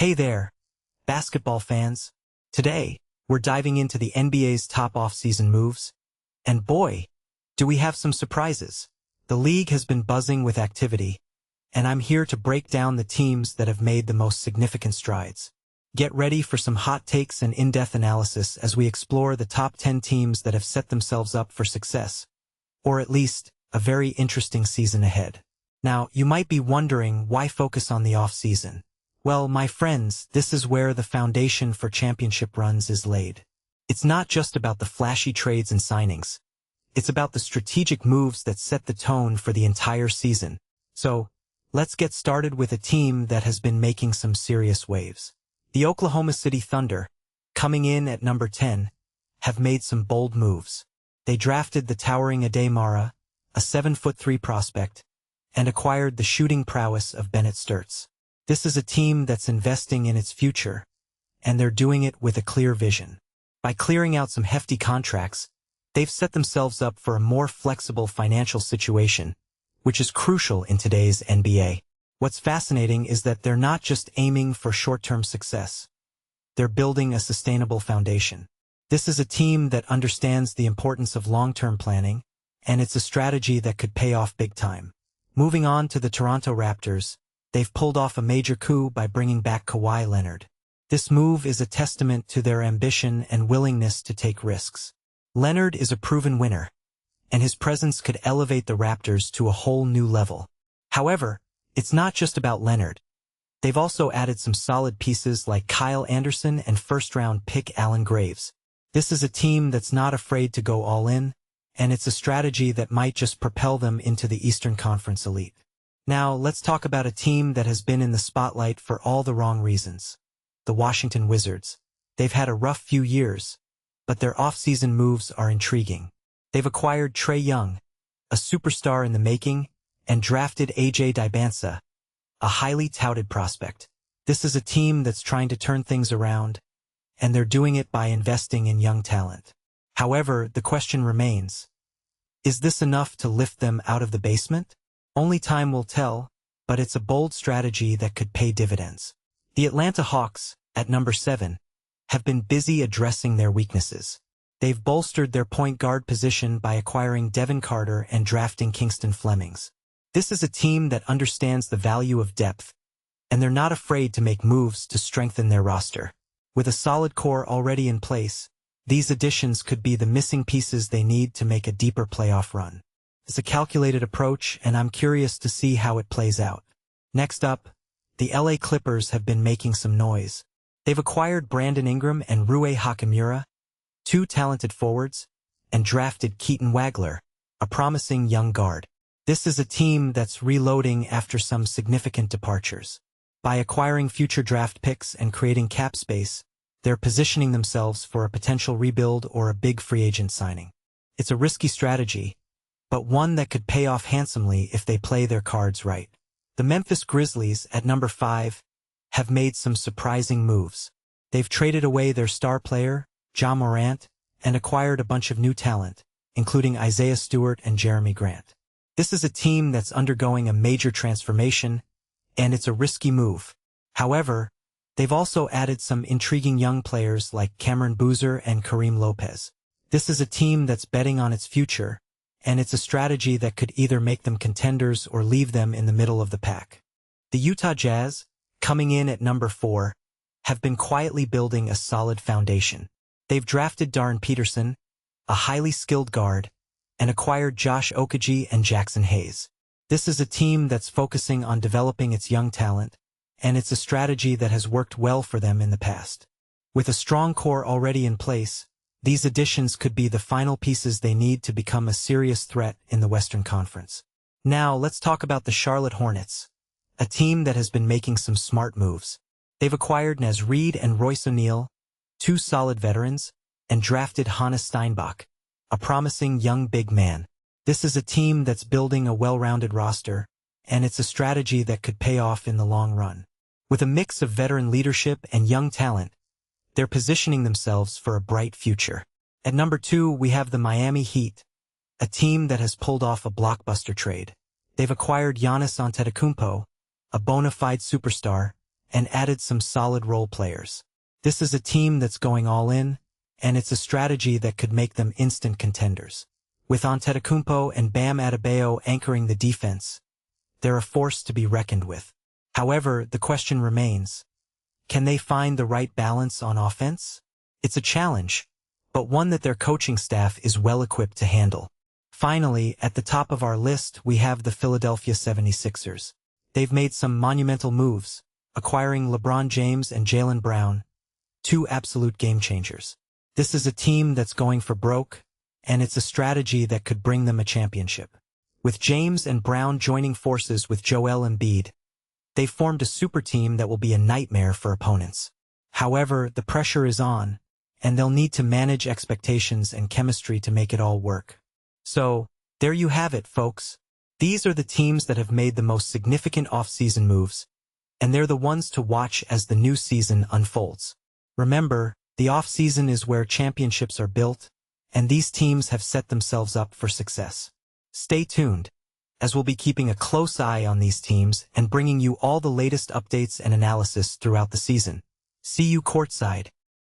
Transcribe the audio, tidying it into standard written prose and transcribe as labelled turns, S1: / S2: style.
S1: Hey there, basketball fans. Today, we're diving into the NBA's top off-season moves, and boy, do we have some surprises. The league has been buzzing with activity, and I'm here to break down the teams that have made the most significant strides. Get ready for some hot takes and in-depth analysis as we explore the top 10 teams that have set themselves up for success, or at least, a very interesting season ahead. Now, you might be wondering why focus on the off-season. Well, my friends, this is where the foundation for championship runs is laid. It's not just about the flashy trades and signings. It's about the strategic moves that set the tone for the entire season. So, let's get started with a team that has been making some serious waves. The Oklahoma City Thunder, coming in at number 10, have made some bold moves. They drafted the towering Ade Mara, a 7'3" prospect, and acquired the shooting prowess of Bennett Sturts. This is a team that's investing in its future, and they're doing it with a clear vision. By clearing out some hefty contracts, they've set themselves up for a more flexible financial situation, which is crucial in today's NBA. What's fascinating is that they're not just aiming for short-term success. They're building a sustainable foundation. This is a team that understands the importance of long-term planning, and it's a strategy that could pay off big time. Moving on to the Toronto Raptors, they've pulled off a major coup by bringing back Kawhi Leonard. This move is a testament to their ambition and willingness to take risks. Leonard is a proven winner, and his presence could elevate the Raptors to a whole new level. However, it's not just about Leonard. They've also added some solid pieces like Kyle Anderson and first-round pick Allen Graves. This is a team that's not afraid to go all in, and it's a strategy that might just propel them into the Eastern Conference elite. Now, let's talk about a team that has been in the spotlight for all the wrong reasons. The Washington Wizards. They've had a rough few years, but their off-season moves are intriguing. They've acquired Trae Young, a superstar in the making, and drafted AJ Dybantsa, a highly touted prospect. This is a team that's trying to turn things around, and they're doing it by investing in young talent. However, the question remains, is this enough to lift them out of the basement? Only time will tell, but it's a bold strategy that could pay dividends. The Atlanta Hawks, at number 7, have been busy addressing their weaknesses. They've bolstered their point guard position by acquiring Devin Carter and drafting Kingston Flemings. This is a team that understands the value of depth, and they're not afraid to make moves to strengthen their roster. With a solid core already in place, these additions could be the missing pieces they need to make a deeper playoff run. It's a calculated approach, and I'm curious to see how it plays out. Next up, the LA Clippers have been making some noise. They've acquired Brandon Ingram and Rui Hachimura, two talented forwards, and drafted Keaton Wagler, a promising young guard. This is a team that's reloading after some significant departures. By acquiring future draft picks and creating cap space, they're positioning themselves for a potential rebuild or a big free agent signing. It's a risky strategy, but one that could pay off handsomely if they play their cards right. The Memphis Grizzlies, at number 5, have made some surprising moves. They've traded away their star player, Ja Morant, and acquired a bunch of new talent, including Isaiah Stewart and Jeremy Grant. This is a team that's undergoing a major transformation, and it's a risky move. However, they've also added some intriguing young players like Cameron Boozer and Kareem Lopez. This is a team that's betting on its future, and it's a strategy that could either make them contenders or leave them in the middle of the pack. The Utah Jazz, coming in at number 4, have been quietly building a solid foundation. They've drafted Darren Peterson, a highly skilled guard, and acquired Josh Okogie and Jackson Hayes. This is a team that's focusing on developing its young talent, and it's a strategy that has worked well for them in the past. With a strong core already in place, these additions could be the final pieces they need to become a serious threat in the Western Conference. Now, let's talk about the Charlotte Hornets, a team that has been making some smart moves. They've acquired Naz Reid and Royce O'Neal, two solid veterans, and drafted Hannes Steinbach, a promising young big man. This is a team that's building a well-rounded roster, and it's a strategy that could pay off in the long run. With a mix of veteran leadership and young talent, they're positioning themselves for a bright future. At number 2, we have the Miami Heat, a team that has pulled off a blockbuster trade. They've acquired Giannis Antetokounmpo, a bona fide superstar, and added some solid role players. This is a team that's going all in, and it's a strategy that could make them instant contenders. With Antetokounmpo and Bam Adebayo anchoring the defense, they're a force to be reckoned with. However, the question remains, can they find the right balance on offense? It's a challenge, but one that their coaching staff is well-equipped to handle. Finally, at the top of our list, we have the Philadelphia 76ers. They've made some monumental moves, acquiring LeBron James and Jaylen Brown, two absolute game-changers. This is a team that's going for broke, and it's a strategy that could bring them a championship. With James and Brown joining forces with Joel Embiid, they've formed a super team that will be a nightmare for opponents. However, the pressure is on, and they'll need to manage expectations and chemistry to make it all work. So, there you have it, folks. These are the teams that have made the most significant off-season moves, and they're the ones to watch as the new season unfolds. Remember, the off-season is where championships are built, and these teams have set themselves up for success. Stay tuned, as we'll be keeping a close eye on these teams and bringing you all the latest updates and analysis throughout the season. See you courtside.